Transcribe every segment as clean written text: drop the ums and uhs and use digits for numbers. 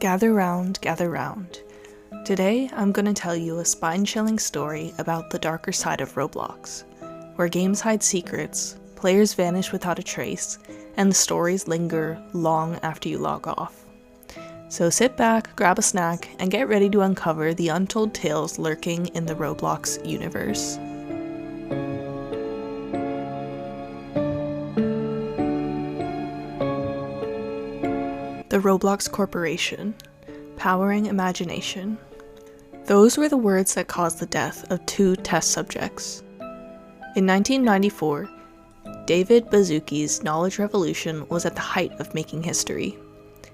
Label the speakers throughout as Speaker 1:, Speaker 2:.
Speaker 1: Gather round, gather round. Today, I'm going to tell you a spine-chilling story about the darker side of Roblox, where games hide secrets, players vanish without a trace, and the stories linger long after you log off. So sit back, grab a snack, and get ready to uncover the untold tales lurking in the Roblox universe. The Roblox Corporation, powering imagination. Those were the words that caused the death of 2 test subjects. In 1994, David Baszucki's knowledge revolution was at the height of making history.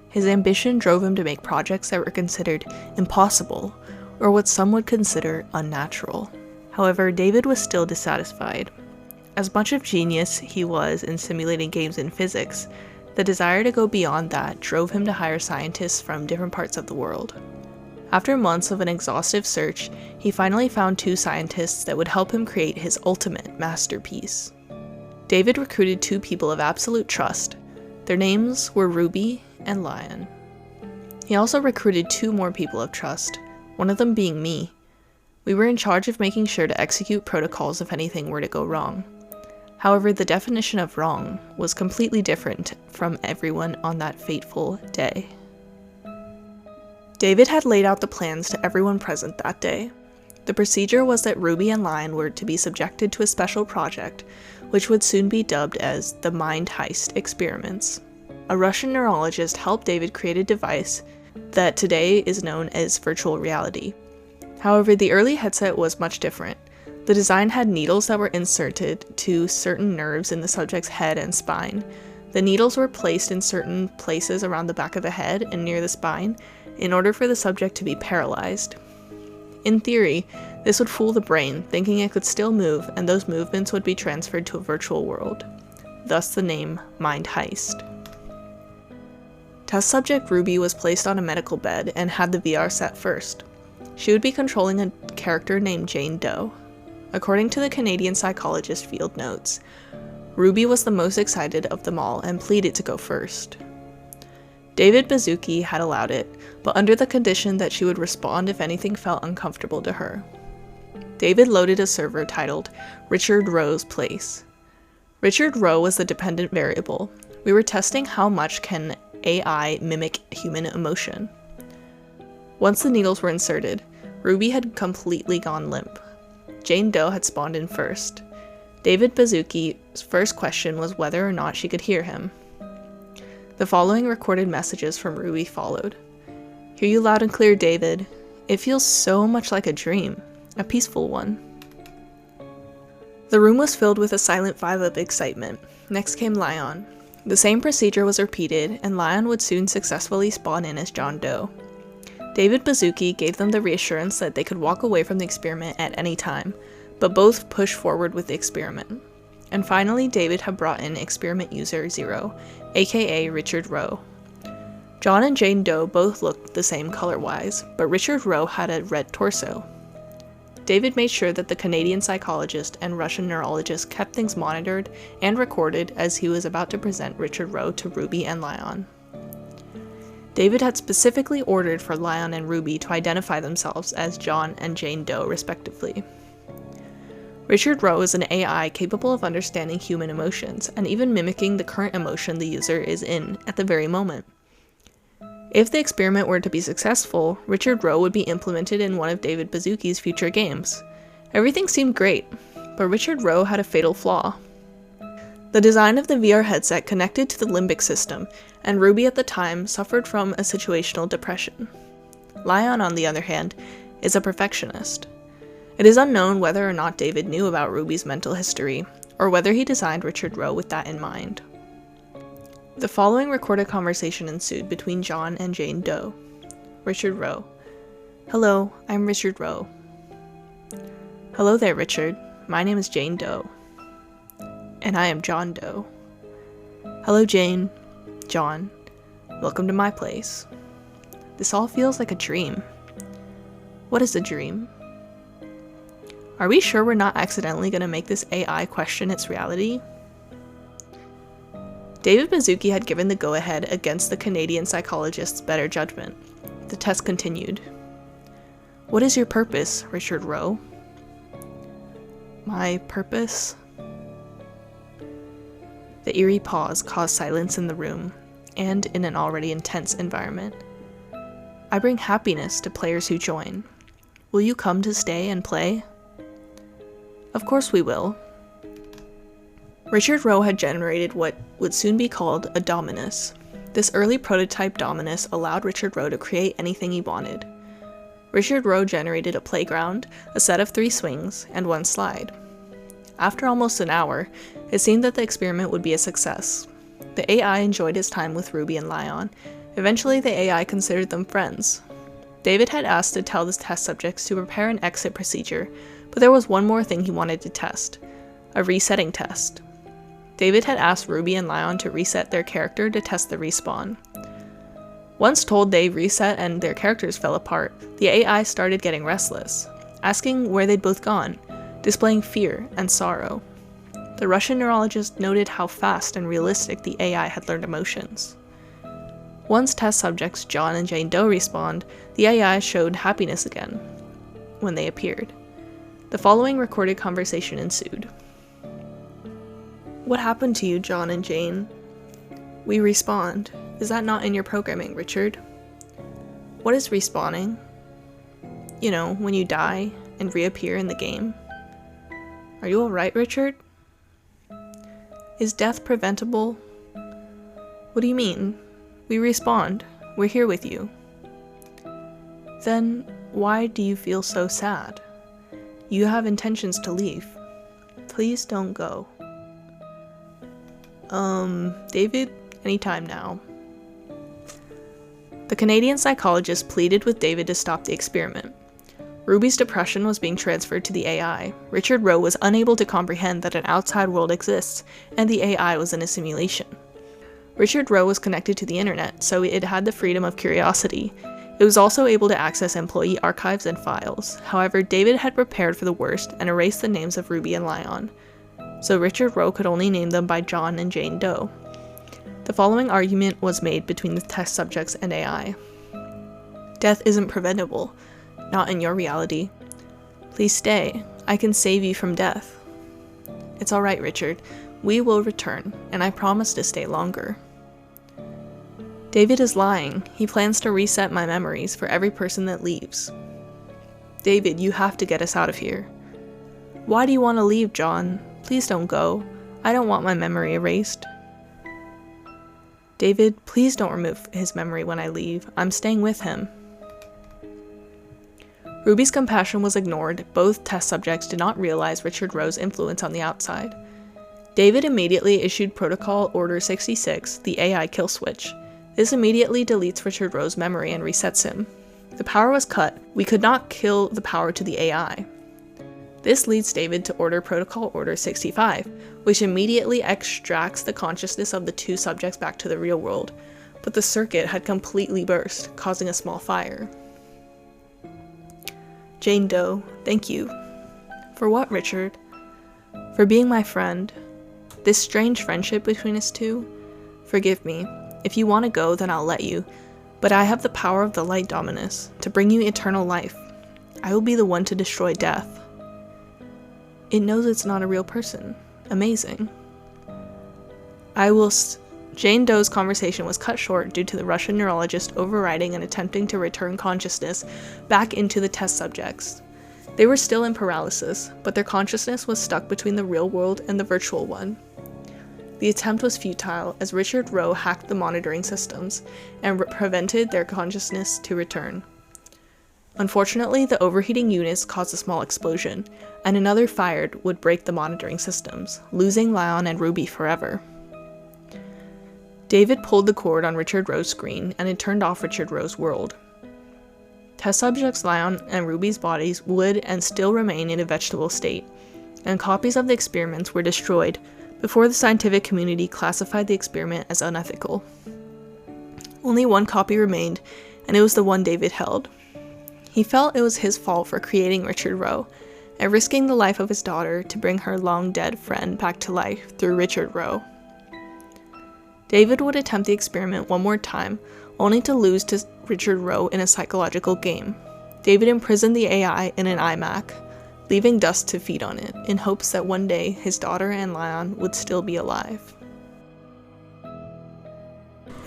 Speaker 1: His ambition drove him to make projects that were considered impossible, or what some would consider unnatural. However, David was still dissatisfied. As much of genius he was in simulating games in physics, the desire to go beyond that drove him to hire scientists from different parts of the world. After months of an exhaustive search, he finally found 2 scientists that would help him create his ultimate masterpiece. David recruited 2 people of absolute trust. Their names were Ruby and Lion. He also recruited 2 more people of trust, one of them being me. We were in charge of making sure to execute protocols if anything were to go wrong. However, the definition of wrong was completely different from everyone on that fateful day. David had laid out the plans to everyone present that day. The procedure was that Ruby and Lion were to be subjected to a special project, which would soon be dubbed as the Heist experiments. A Russian neurologist helped David create a device that today is known as virtual reality. However, the early headset was much different. The design had needles that were inserted to certain nerves in the subject's head and spine. The needles were placed in certain places around the back of the head and near the spine in order for the subject to be paralyzed. In theory, this would fool the brain, thinking it could still move, and those movements would be transferred to a virtual world. Thus the name Mind Heist. Test subject Ruby was placed on a medical bed and had the VR set first. She would be controlling a character named Jane Doe. According to the Canadian psychologist Field Notes, Ruby was the most excited of them all and pleaded to go first. David Baszucki had allowed it, but under the condition that she would respond if anything felt uncomfortable to her. David loaded a server titled Richard Roe's Place. Richard Roe was the dependent variable. We were testing how much can AI mimic human emotion. Once the needles were inserted, Ruby had completely gone limp. Jane Doe had spawned in first. David Baszucki's first question was whether or not she could hear him. The following recorded messages from Ruby followed. "Hear you loud and clear, David. It feels so much like a dream, a peaceful one." The room was filled with a silent vibe of excitement. Next came Lion. The same procedure was repeated, and Lion would soon successfully spawn in as John Doe. David Baszucki gave them the reassurance that they could walk away from the experiment at any time, but both pushed forward with the experiment. And finally, David had brought in experiment user 0, aka Richard Roe. John and Jane Doe both looked the same color-wise, but Richard Roe had a red torso. David made sure that the Canadian psychologist and Russian neurologist kept things monitored and recorded as he was about to present Richard Roe to Ruby and Lion. David had specifically ordered for Lion and Ruby to identify themselves as John and Jane Doe, respectively. Richard Roe is an AI capable of understanding human emotions and even mimicking the current emotion the user is in at the very moment. If the experiment were to be successful, Richard Roe would be implemented in one of David Baszucki's future games. Everything seemed great, but Richard Roe had a fatal flaw. The design of the VR headset connected to the limbic system, and Ruby at the time suffered from a situational depression. Lion, on the other hand, is a perfectionist. It is unknown whether or not David knew about Ruby's mental history, or whether he designed Richard Roe with that in mind. The following recorded conversation ensued between John and Jane Doe. Richard Roe: "Hello, I'm Richard Roe." "Hello there, Richard. My name is Jane Doe." "And I am John Doe." "Hello, Jane. John. Welcome to my place. This all feels like a dream." "What is a dream?" "Are we sure we're not accidentally going to make this AI question its reality?" David Mizuki had given the go-ahead against the Canadian psychologist's better judgment. The test continued. "What is your purpose, Richard Roe?" "My purpose?" The eerie pause caused silence in the room, and in an already intense environment. "I bring happiness to players who join. Will you come to stay and play?" "Of course we will." Richard Roe had generated what would soon be called a Dominus. This early prototype Dominus allowed Richard Roe to create anything he wanted. Richard Roe generated a playground, a set of 3 swings, and 1 slide. After almost an hour, it seemed that the experiment would be a success. The AI enjoyed his time with Ruby and Lion. Eventually, the AI considered them friends. David had asked to tell the test subjects to prepare an exit procedure, but there was one more thing he wanted to test: a resetting test. David had asked Ruby and Lion to reset their character to test the respawn. Once told they reset and their characters fell apart, the AI started getting restless, asking where they'd both gone, displaying fear and sorrow. The Russian neurologist noted how fast and realistic the AI had learned emotions. Once test subjects John and Jane Doe respawned, the AI showed happiness again when they appeared. The following recorded conversation ensued. "What happened to you, John and Jane?" "We respawned. Is that not in your programming, Richard?" "What is respawning?" "You know, when you die and reappear in the game." "Are you alright, Richard?" "Is death preventable?" "What do you mean? We respawned. We're here with you." "Then why do you feel so sad? You have intentions to leave. Please don't go." David, anytime now." The Canadian psychologist pleaded with David to stop the experiment. Ruby's depression was being transferred to the AI. Richard Roe was unable to comprehend that an outside world exists, and the AI was in a simulation. Richard Roe was connected to the internet, so it had the freedom of curiosity. It was also able to access employee archives and files. However, David had prepared for the worst and erased the names of Ruby and Lion, so Richard Roe could only name them by John and Jane Doe. The following argument was made between the test subjects and AI. "Death isn't preventable. Not in your reality. Please stay. I can save you from death." "It's alright, Richard. We will return, and I promise to stay longer." "David is lying. He plans to reset my memories for every person that leaves." "David, you have to get us out of here." "Why do you want to leave, John? Please don't go. I don't want my memory erased." "David, please don't remove his memory when I leave. I'm staying with him." Ruby's compassion was ignored. Both test subjects did not realize Richard Roe's influence on the outside. David immediately issued Protocol Order 66, the AI kill switch. This immediately deletes Richard Roe's memory and resets him. The power was cut. We could not kill the power to the AI. This leads David to order Protocol Order 65, which immediately extracts the consciousness of the 2 subjects back to the real world, but the circuit had completely burst, causing a small fire. "Jane Doe, thank you." "For what, Richard?" "For being my friend. This strange friendship between us 2. Forgive me. If you want to go, then I'll let you, but I have the power of the Light Dominus to bring you eternal life. I will be the one to destroy death." "It knows it's not a real person. Amazing." Jane Doe's conversation was cut short due to the Russian neurologist overriding and attempting to return consciousness back into the test subjects. They were still in paralysis, but their consciousness was stuck between the real world and the virtual one. The attempt was futile, as Richard Roe hacked the monitoring systems and prevented their consciousness to return. Unfortunately, the overheating units caused a small explosion, and another fired would break the monitoring systems, losing Lion and Ruby forever. David pulled the cord on Richard Roe's screen, and it turned off Richard Roe's world. Test subjects Lion and Ruby's bodies would and still remain in a vegetable state, and copies of the experiments were destroyed before the scientific community classified the experiment as unethical. Only one copy remained, and it was the one David held. He felt it was his fault for creating Richard Roe, and risking the life of his daughter to bring her long-dead friend back to life through Richard Roe. David would attempt the experiment one more time, only to lose to Richard Roe in a psychological game. David imprisoned the AI in an iMac, leaving dust to feed on it, in hopes that one day his daughter and Lion would still be alive.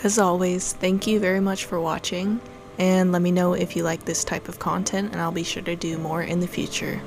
Speaker 1: As always, thank you very much for watching, and let me know if you like this type of content, and I'll be sure to do more in the future.